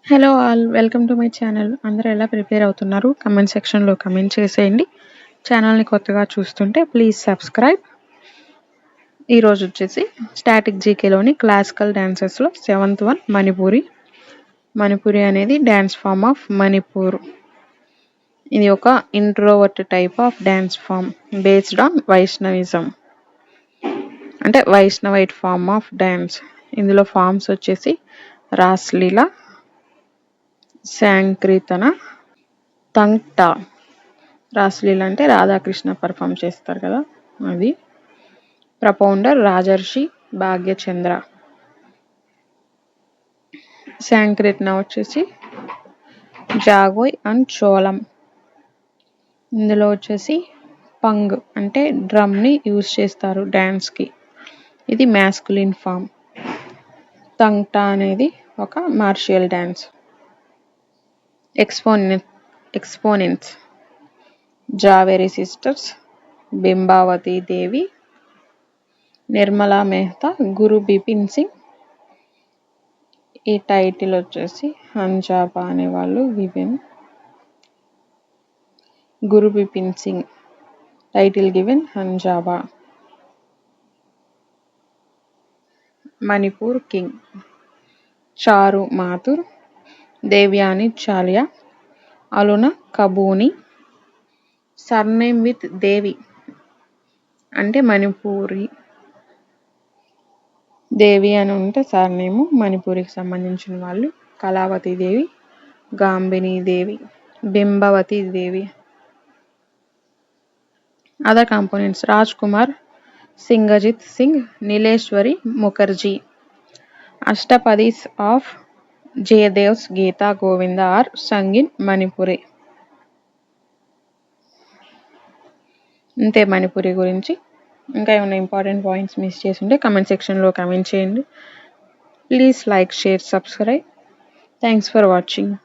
Hello all welcome to my channel. అందరూ ఎలా prepare అవుతున్నారు? కమెంట్ సెక్షన్లో కమెంట్ చేసేయండి. ఛానల్ని కొత్తగా చూస్తుంటే ప్లీజ్ సబ్స్క్రైబ్. ఈరోజు వచ్చేసి స్టాటిక్ జీకేలోని క్లాసికల్ డ్యాన్సెస్లో 7th వన్ మణిపూరి. మణిపూరి అనేది డ్యాన్స్ ఫామ్ ఆఫ్ మణిపూర్. ఇది ఒక introvert type of dance form based on Vaishnavism, అంటే వైష్ణవైట్ ఫామ్ ఆఫ్ డ్యాన్స్. ఇందులో ఫామ్స్ వచ్చేసి రాస్లీలా, శాంక్రీతన, తంగ్టా. రాస్లీల అంటే రాధాకృష్ణ పర్ఫామ్ చేస్తారు కదా, అది. ప్రపౌండర్ రాజర్షి భాగ్యచంద్ర. శాంక్రీతన వచ్చేసి జాగోయ్ అండ్ చోళం. ఇందులో వచ్చేసి పంగ్ అంటే డ్రమ్ని యూజ్ చేస్తారు డ్యాన్స్కి, ఇది మ్యాస్కులిన్ ఫామ్. తంగ్టా అనేది ఒక martial dance. Exponents Jhaveri sisters, Bimbavati Devi, Nirmala Mehta, Guru Bipin Singh. ఈ టైటిల్ వచ్చేసి హంజాబా అనేవాళ్ళు given. Guru Bipin Singh title given Hanjaba. Manipur king Charu Mathur, Devyani Chalia, Aluna Kabuni. Surname with Devi అంటే మణిపూరి. దేవి అని ఉంటే సర్నేము మణిపూరికి సంబంధించిన వాళ్ళు. Kalavati Devi, Gambhini Devi, Bimbavati Devi. Other components Raj Kumar, Singhajit Singh, Nileshwari Mukherjee. Ashtapadis of Jayadev's Gita Govinda are sung in Manipuri. అంతే మణిపురి గురించి. ఇంకా ఏమైనా ఇంపార్టెంట్ పాయింట్స్ మిస్ చేసి ఉంటే కమెంట్ సెక్షన్లో కమెంట్ చేయండి. Please like, share, subscribe. Thanks for watching.